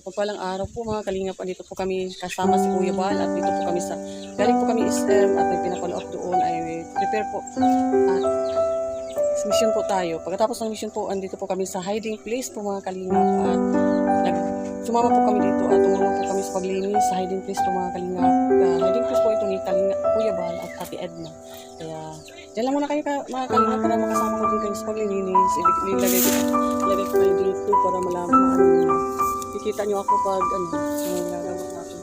Mapagpalang araw po mga kalingap. Dito po kami kasama si Kuya Bal at dito po kami sa galing po kami SM at may pinapaloot doon ay prepare po at mission po tayo. Pagkatapos ng mission po, andito po kami sa hiding place po mga kalingap at sumama po kami dito at tumulong po kami sa paglinis sa hiding place po mga kalingap. Hiding place po ito ni Kuya Bal at Ate Edna. Kaya dyan lang muna kayo mga kalingap para makasama ko din kayo sa paglilinis. Ilagay ko kayo dito para malaman na ano. Kikita nyo ako pag ano, naglalaro natin.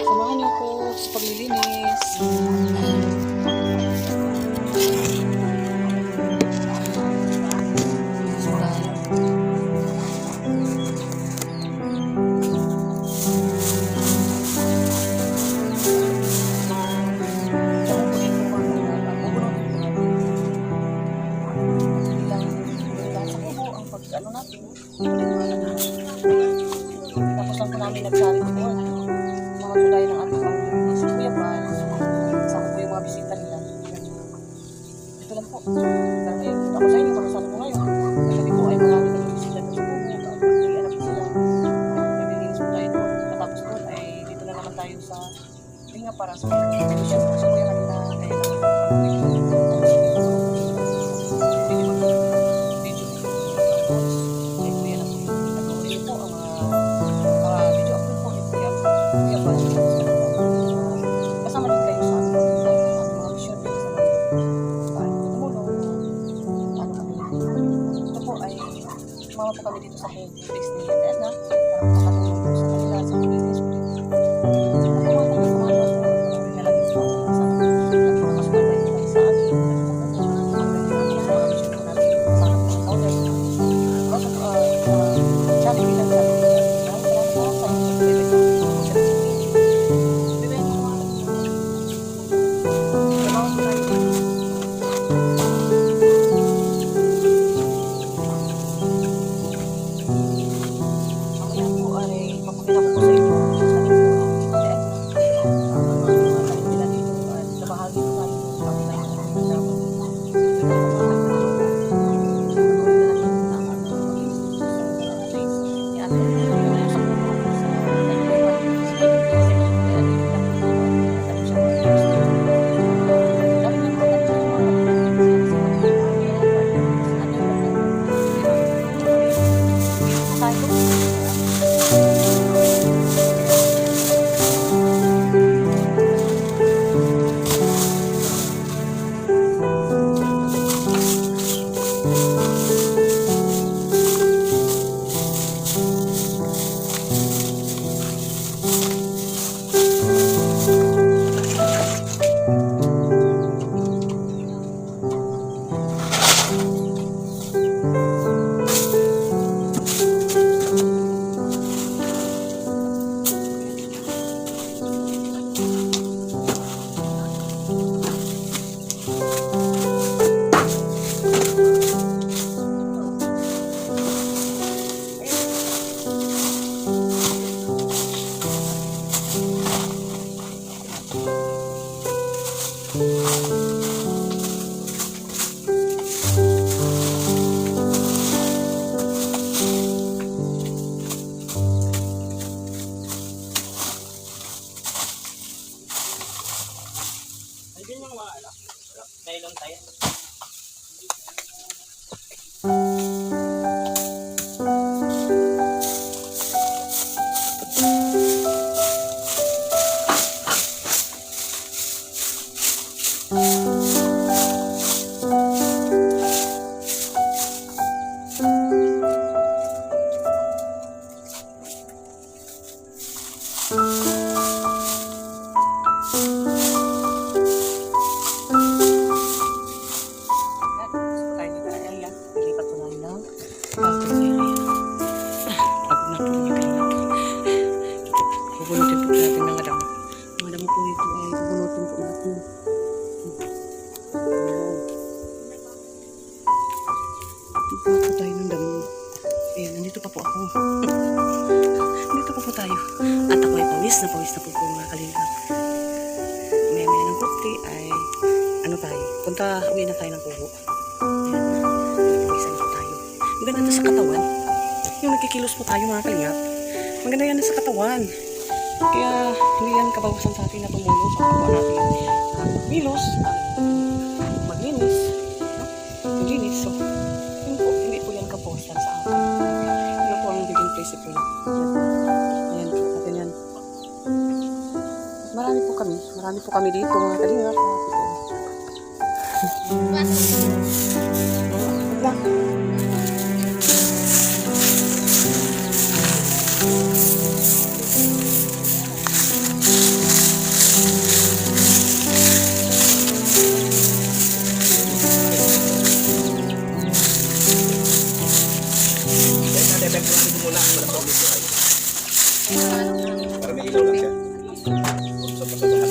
Samahan niyo ako sa paglilinis. Ano natin? Tapos lang po namin nag-share doon. Mga gulay ng ating panglilinis. Kuya Bal, kasama po yung mga bisita nila. Ito lang po. Pero ngayon, ako sa inyo, kasama ko ngayon. Kasi po ay marami ng bisita sa buko. May anak sila. Naglilinis po tayo doon. Katapos doon ay dito na naman tayo sa Linga para sa television. Kasi po yung kanina kaya kasama din kayo sa mga mission din sa tumulong. Ito po ay sumama po kami dito sa healthy place ni Edna para makatulong po sa kanila sa paglilis po dito. Nailon tayo. Tayo dito na area. Ilipat ko lang lang. Pagod na po mga kalinga. Bubunutin po natin ng madamo. Ang madamo po ito ay bubunutin po natin. Dito po tayo ng damo. Ayan, nandito pa po ako. Nandito pa po tayo. At ako ay pawis na po mga kalinga. May ng puti ay ano tayo. Uwi na tayo ng kubo. Ayan. Pawisan na po tayo. Maganda ito sa katawan. Yung nagkikilos po tayo mga kalingap. Maganda yan sa katawan. Kaya hindi yan kabawasan sa atin na tumulong sa kapwa natin. Magkilos, maglinis. Maglinis. So, yun po, hindi po yan kabawasan sa atin. Yun po ang biging principle. Ayan po, atin yan. Marami po kami dito mga kalingap. Para may ilaw lang siya. Sa pasabahan.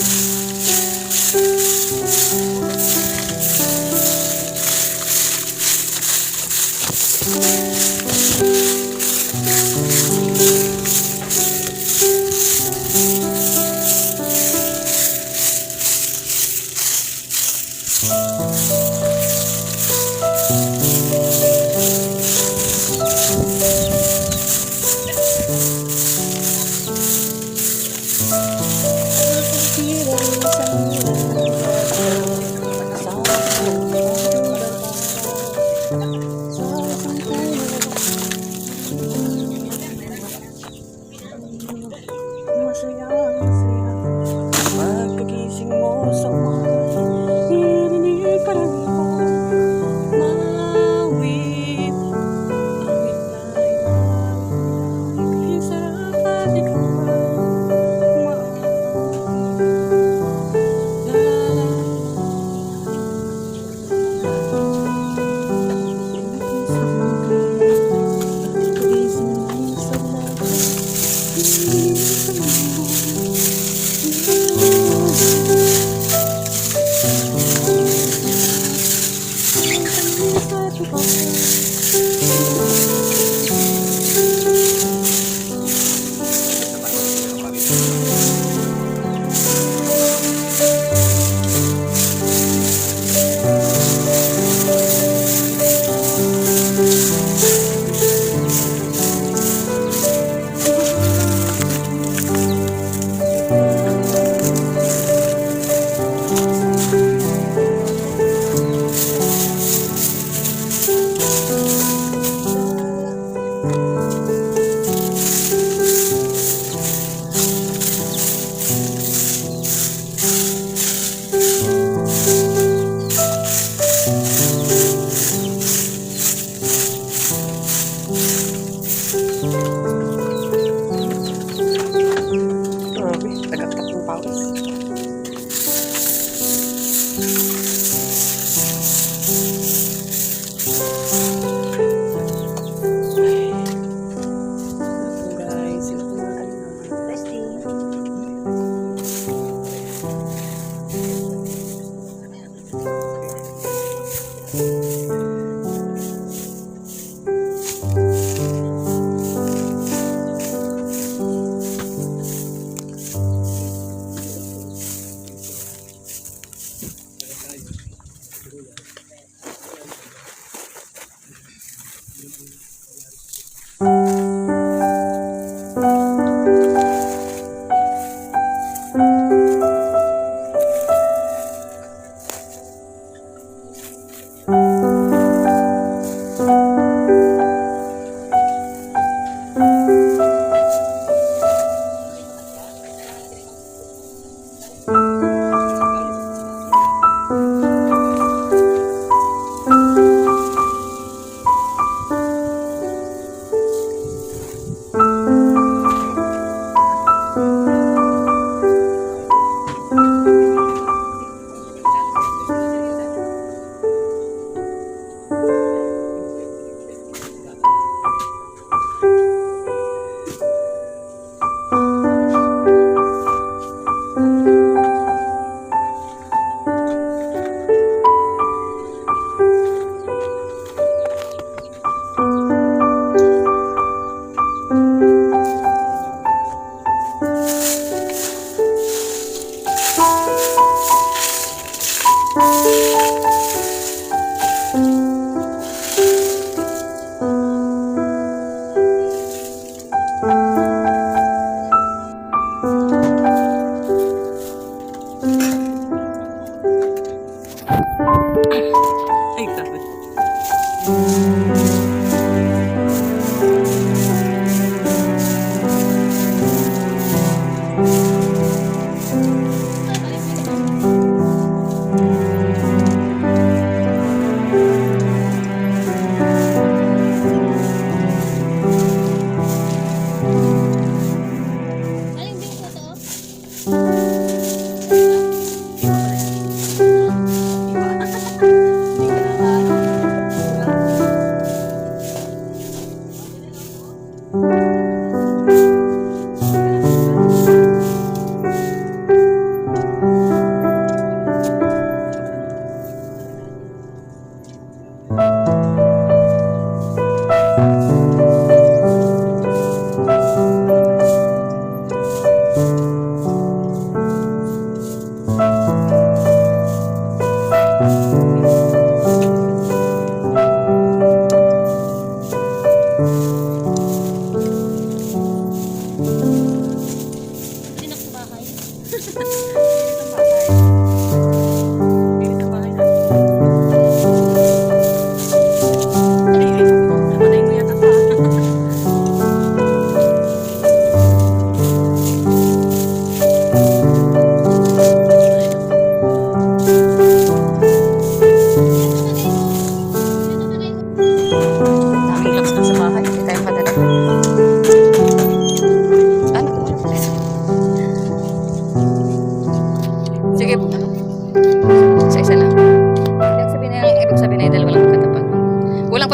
Masaya, masaya. Pagkagising mo sa umaga, irinig pa rin ako. Mawit, awit na ikaw. Sarap at ikaw ba?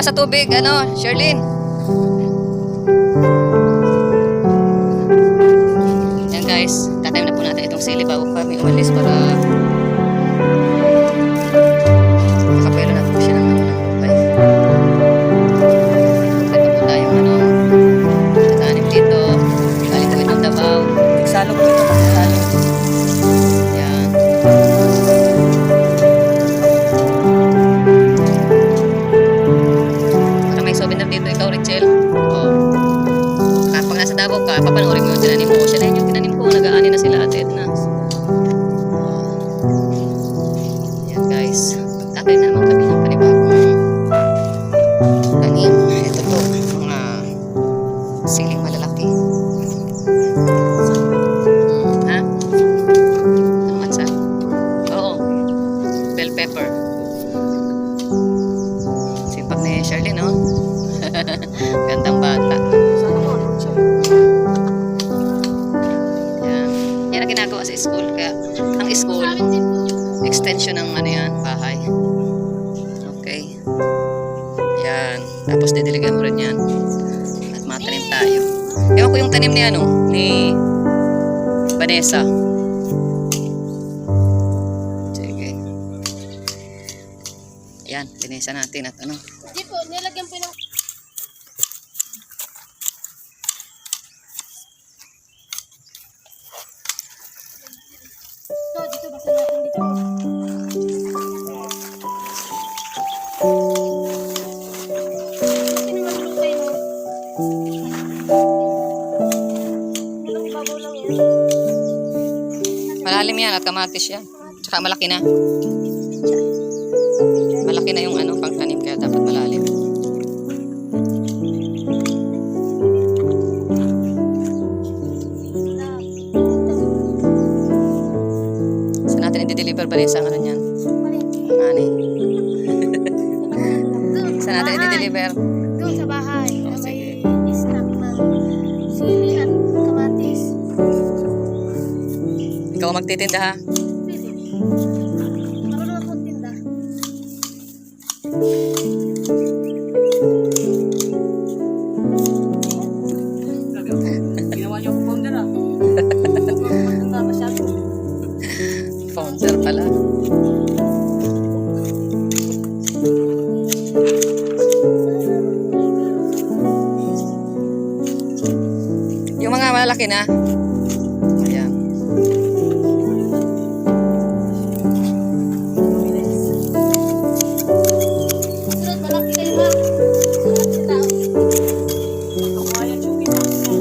sa tubig, ano, Sherlyn. Yan guys, tatayo na po natin itong sili bago kami umalis para makapelo na po siya ng ano ng hukay. Ito po tayong ano, tatanim dito. Galing po itong Davao. Nagsalo po ito. Nagsalo. Yan. Para may souvenir dito ikaw, Richel. Oh. Kapag nasa Davao ka, papanoorin mo yung tinanim mo. Siya na yun yung tinanim ko. Nag-aani na sila Ate Edna. Yan guys. Tatayo na naman kami ng panibagong tanim. Ito po, mga siling malalaki. Ha? Ang matsa? Oo. Bell pepper. Sipag ni Shirley, no? Gandang bata. Yan. Yan ang ginagawa sa school. Kaya ang school, extension ng ano yan, bahay. Okay. Yan. Tapos didiligan mo rin yan. At matanim tayo. Ewan ko yung tanim ni ano, ni Vanessa. Sige. Yan, linisa natin at ano. Hindi po, nilagyan po ng... So, dito basta natin dito. Sino maglulukay mo? Nilang ibabaw lang yan. Malalim yan at kamatis yan. Tsaka malaki na. Malaki na yung ano, pangtanim kaya dapat malalim. Saan natin i-deliver ba rin sa ano niyan? Ani? Saan natin i-deliver? Doon sa bahay. Na may stock ng sili at kamatis. Ikaw ang magtitinda ha? Pwede. Marunong akong tinda. Ginawa niyo ako founder ah. Matanda masyado. Founder pala. Yung mga malaki na. Ayan. Sunod, malaki kayo ha. Sunod sa tao.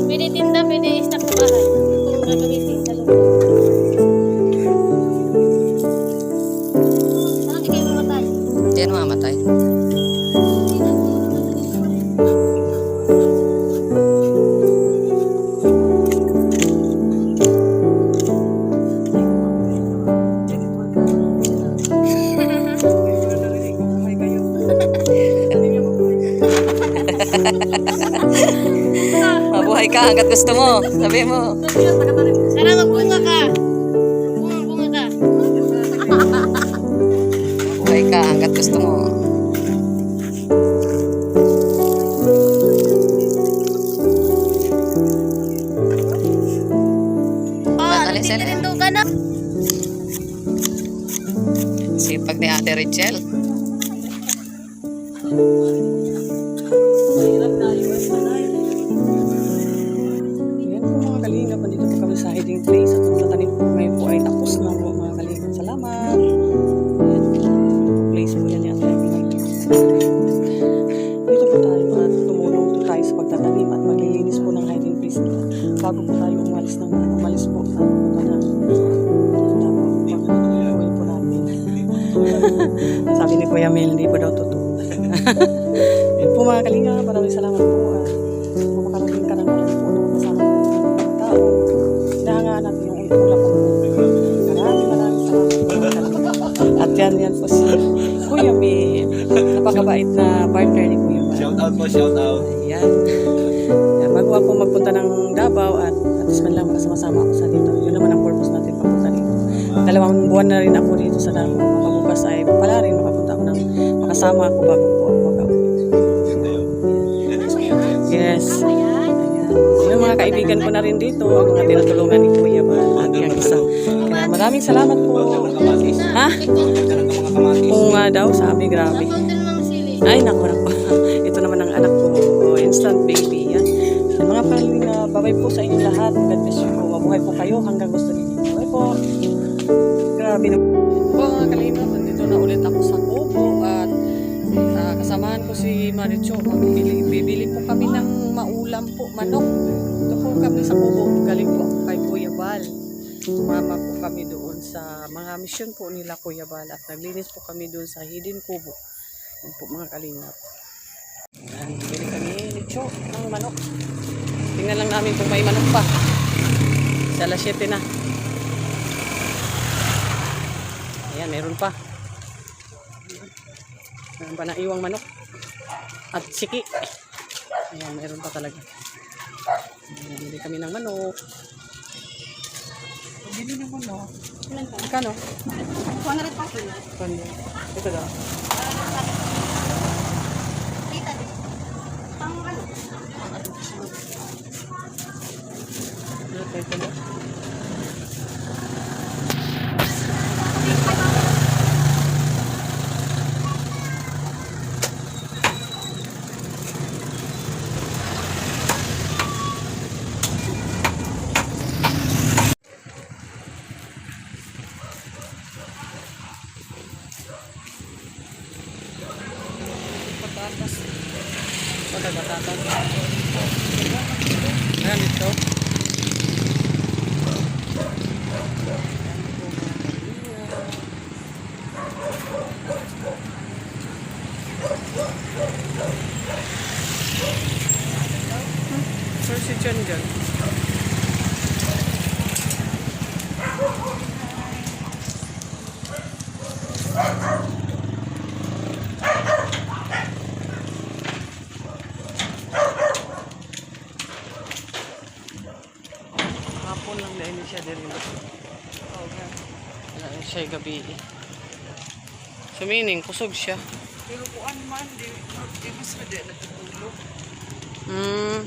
Pwede tinda, pwede stock sa bahay. Kung gagamitin sa loob. Parang di kayo mamatay. Hindi yan mamamatay. Mabuhay ka hanggat gusto mo. Sabi mo. Sana magbunga ka. Bunga ka. Mabuhay ka hanggat gusto mo. Alis, alis. Nagtitinda ka na. Sipag ni Ate Richel. Yan po mga kalingap. Nandito po kami sa hiding place. At ang tatanim po ngayon po ay tapos na po mga kalingap. Salamat. Yan po. Place po yan yan. Dito po tayo at tumulong po tayo sa pagtatanim at maglilinis po ng hiding place nila. Bago po tayo umalis po tayo punta na. Pag-uwi po natin. Sabi ni Kuya Mel, hindi po daw totoo. Yan po mga kalingap. Maraming salamat po. Kung makarating ka ng alam po na kasama po ng mga tao, hinahangaan natin yung ulap po. Maraming salamat po. At yan po si Kuya Mel. Napakabait na partner ni Kuya Mel. Shout out po, shout out. Ayan. Yan, bago ako magpunta ng Davao at least man lang makasama-sama ako sa dito. Yun naman ang purpose natin papunta dito. 2 buwan na rin ako dito sa Davao. Makabukas ay pala rin makapunta ako ng makasama ako bago po ako mag-uwi. Yes. Ayan. Ayan. Yung mga kaibigan ko na rin dito, ang mga tinutulungan ni Kuya ba? At yung isa. Kaya maraming salamat po. Ha? Mga kamatis. Oo nga daw, sabi, grabe. Fountain ng sili. Ay, naku po. Ito naman ang anak ko. Instant baby. Yan. Yan, mga kalinga, babay po sa inyo lahat. God bless you po. Mabuhay po kayo hanggang gusto ninyo. Babay po. Grabe na po mga kalinga. Nandito na ulit ako sa Kubo at kasamahan ko si Maricho. Bibili po kami ng maulam po, manok. Ito po kami sa Kubo. Galing po ako kay Kuya Bal. Sumama po kami doon sa mga misyon po nila Kuya Bal at naglinis po kami doon sa Hidden Kubo. Yan po mga kalingap. Yan, bili kami nicho ng manok. Tingnan lang namin kung may manok pa. Sa alas 7 na. Ayan, meron pa. Meron pa na iwang manok. At siki. Ayan, meron pa talaga. Ayan, bili kami ng manok. Bili ng manok. Kano? 100 pa kilo. Kano? Ito daw. Kita din. Pang ano? Ito daw. Patatas. Patatas. Ayan ito. Sir si John John. Hapon lang na siya din. Wala siya gabi. Sumining, kusog siya. Pero kuan man, di mas na di natutulog. Hmm.